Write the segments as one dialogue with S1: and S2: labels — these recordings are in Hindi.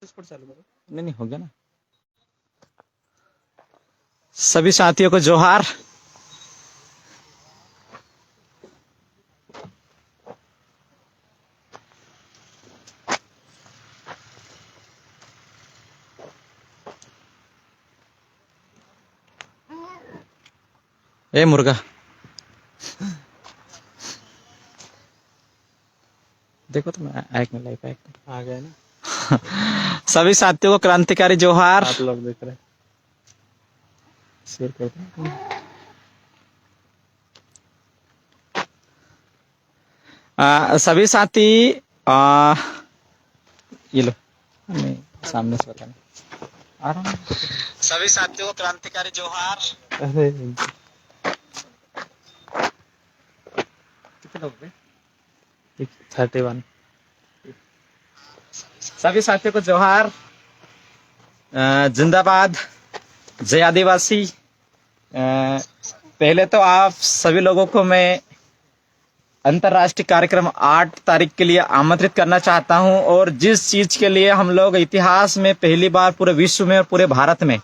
S1: नहीं नहीं हो गया ना। सभी साथियों को जोहार। ए मुर्गा देखो तो मैं एक में लाइव आ गया ना। सभी साथियों को क्रांतिकारी जोहार। आप लोग देख रहे हैं, शेयर करते हैं। सभी साथी ये लो, नहीं सामने से बताना आ रहा हूँ। सभी साथियों को क्रांतिकारी जोहार। अरे कितने लोग थे? 31। सभी साथियों को जोहार। जिंदाबाद, जय आदिवासी। पहले तो आप सभी लोगों को मैं अंतर्राष्ट्रीय कार्यक्रम 8 तारीख के लिए आमंत्रित करना चाहता हूं, और जिस चीज के लिए हम लोग इतिहास में पहली बार पूरे विश्व में और पूरे भारत में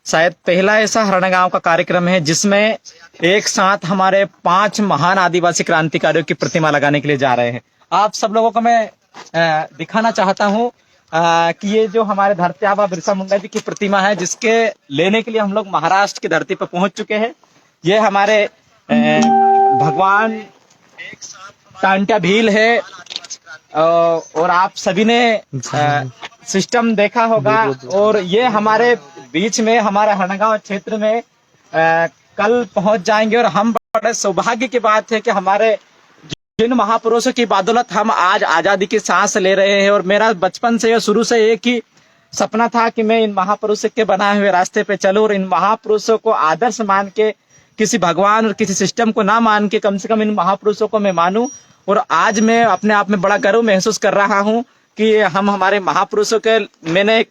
S1: शायद पहला ऐसा हरणगांव का कार्यक्रम है जिसमें एक साथ हमारे 5 महान आदिवासी क्रांतिकारियों की प्रतिमा लगाने के लिए जा रहे हैं। आप सब लोगों को मैं दिखाना चाहता हूं कि ये जो हमारे धरती आबा बिरसा मुंडा जी की प्रतिमा है, जिसके लेने के लिए हम लोग महाराष्ट्र की धरती पर पहुंच चुके हैं। ये हमारे भगवान टांट्या भील है, और आप सभी ने सिस्टम देखा होगा। और ये हमारे बीच में हमारे हरणगांव क्षेत्र में कल पहुंच जाएंगे। और हम बड़े सौभाग्य की बात है कि हमारे जिन महापुरुषों की बदौलत हम आज आजादी की सांस ले रहे हैं। और मेरा बचपन से या शुरू से एक ही सपना था कि मैं इन महापुरुषों के बनाए हुए रास्ते पे चलूं, और इन महापुरुषों को आदर्श मान के, किसी भगवान और किसी सिस्टम को ना मान के, कम से कम इन महापुरुषों को मैं मानूं। और आज मैं अपने आप में बड़ा गर्व महसूस कर रहा हूं कि हम हमारे महापुरुषों के, मैंने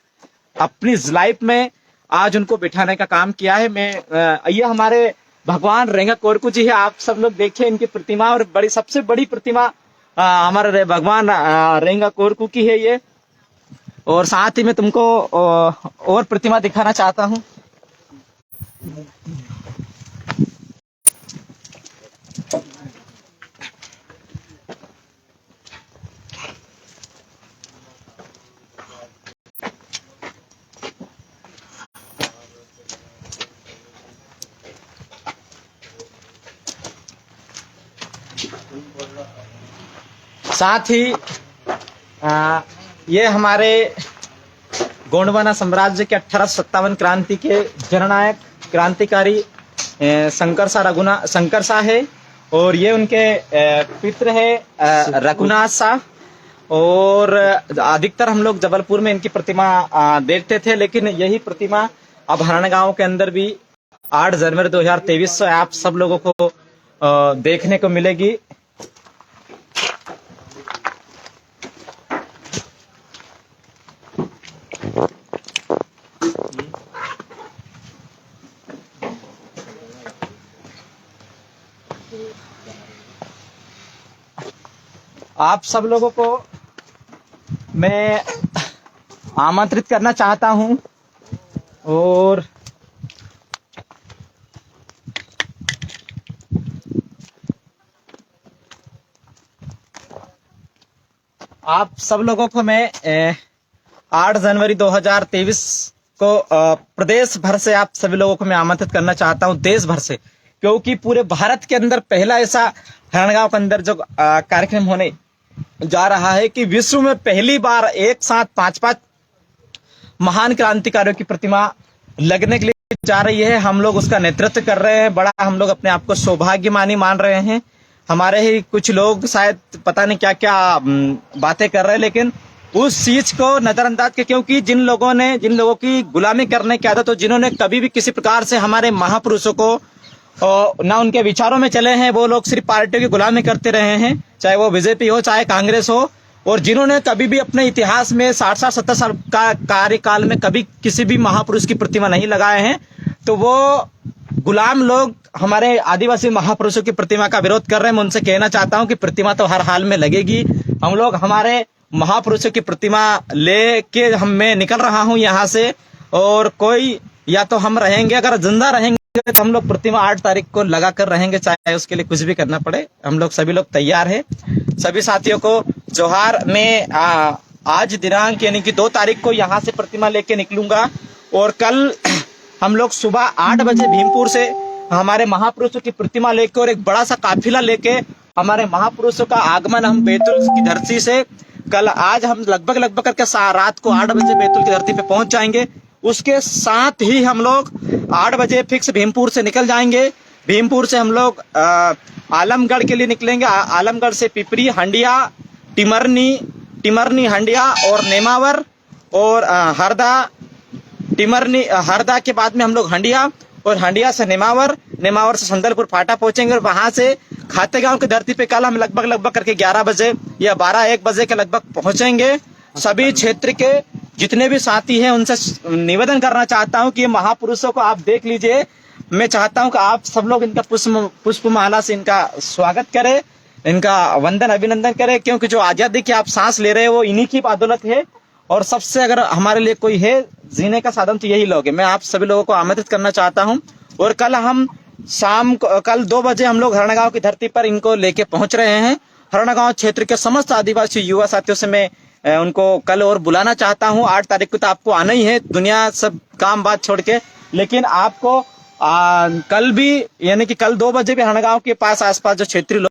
S1: अपनी लाइफ में आज उनको बिठाने का काम किया है। मैं ये हमारे भगवान रेंगा कोरकू जी है, आप सब लोग देखिए इनकी प्रतिमा, और बड़ी सबसे बड़ी प्रतिमा हमारे भगवान रेंगा कोरकू की है ये। और साथ ही मैं तुमको और प्रतिमा दिखाना चाहता हूँ। साथ ही ये हमारे गोंडवाना साम्राज्य के 1857 क्रांति के जननायक क्रांतिकारी शंकर शाह है, और ये उनके पित्र है रघुनाथ शाह। और अधिकतर हम लोग जबलपुर में इनकी प्रतिमा देखते थे, लेकिन यही प्रतिमा अब हरणगांव के अंदर भी 8 जनवरी 2023 से आप सब लोगों को देखने को मिलेगी। आप सब लोगों को मैं आमंत्रित करना चाहता हूं, और आप सब लोगों को मैं 8 जनवरी 2023 को प्रदेश भर से आप सभी लोगों को मैं आमंत्रित करना चाहता हूं, देश भर से, क्योंकि पूरे भारत के अंदर पहला ऐसा हरणगांव के अंदर जो कार्यक्रम होने जा रहा है कि विश्व में पहली बार एक साथ 5-5 महान क्रांतिकारियों की प्रतिमा लगने के लिए जा रही है। हम लोग उसका नेतृत्व कर रहे हैं, बड़ा हम लोग अपने आप को सौभाग्यमानी मान रहे हैं। हमारे ही कुछ लोग शायद पता नहीं क्या क्या बातें कर रहे हैं, लेकिन उस चीज को नजरअंदाज के, क्योंकि जिन लोगों की गुलामी करने की आदत हो, जिन्होंने कभी भी किसी प्रकार से हमारे महापुरुषों को ना उनके विचारों में चले हैं, वो लोग सिर्फ पार्टियों की गुलामी करते रहे हैं, चाहे वो बीजेपी हो चाहे कांग्रेस हो। और जिन्होंने कभी भी अपने इतिहास में 60-70 साल का कार्यकाल में कभी किसी भी महापुरुष की प्रतिमा नहीं लगाए हैं, तो वो गुलाम लोग हमारे आदिवासी महापुरुषों की प्रतिमा का विरोध कर रहे हैं। मैं उनसे कहना चाहता हूं कि प्रतिमा तो हर हाल में लगेगी। हम लोग हमारे महापुरुषों की प्रतिमा लेके मैं निकल रहा हूँ यहाँ से। और कोई या तो हम रहेंगे, अगर जिंदा रहेंगे तो हम लोग प्रतिमा 8 तारीख को लगा कर रहेंगे, चाहे उसके लिए कुछ भी करना पड़े। हम लोग सभी लोग तैयार हैं। सभी साथियों को जोहार। मैं आज दिनांक यानी कि 2 तारीख को यहाँ से प्रतिमा लेके निकलूंगा और कल हम लोग सुबह 8 बजे भीमपुर से हमारे महापुरुषों की प्रतिमा लेके और एक बड़ा सा काफिला लेके हमारे महापुरुषों का आगमन हम बैतूल की धरती से कल आज हम लगभग करके रात को 8 बजे बैतूल की धरती पे पहुंच जाएंगे। उसके साथ ही हम लोग 8 बजे फिक्स भीमपुर से निकल जाएंगे। भीमपुर से हम लोग आलमगढ़ के लिए निकलेंगे। आलमगढ़ से पिपरी, हंडिया, टिमरनी हंडिया और नेमावर और हरदा। टिमरनी हरदा के बाद में हम लोग हंडिया और हंडिया से नेमावर से संदलपुर फाटा पहुंचेंगे और वहां से खातेगांव की धरती पे कल हम लगभग करके 11 बजे या 12-1 बजे के लगभग पहुंचेंगे। सभी क्षेत्र के जितने भी साथी हैं उनसे निवेदन करना चाहता हूं कि ये महापुरुषों को आप देख लीजिए। मैं चाहता हूं कि आप सब लोग इनका पुष्पमाला से इनका स्वागत करें, इनका वंदन अभिनंदन करें, क्योंकि जो आजादी की आप सांस ले रहे हो वो इन्हीं की बदौलत है। और सबसे अगर हमारे लिए कोई है जीने का साधन तो यही लोग है। मैं आप सभी लोगों को आमंत्रित करना चाहता हूं। और कल हम शाम को कल 2 बजे हम लोग हरणगांव की धरती पर इनको लेके पहुंच रहे हैं। हरणगांव क्षेत्र के समस्त आदिवासी युवा साथियों से मैं उनको कल और बुलाना चाहता हूं। 8 तारीख को तो आपको आना ही है, दुनिया सब काम बात छोड़ के, लेकिन आपको कल भी यानी कि कल 2 बजे भी हरणगांव के पास आसपास जो क्षेत्रीय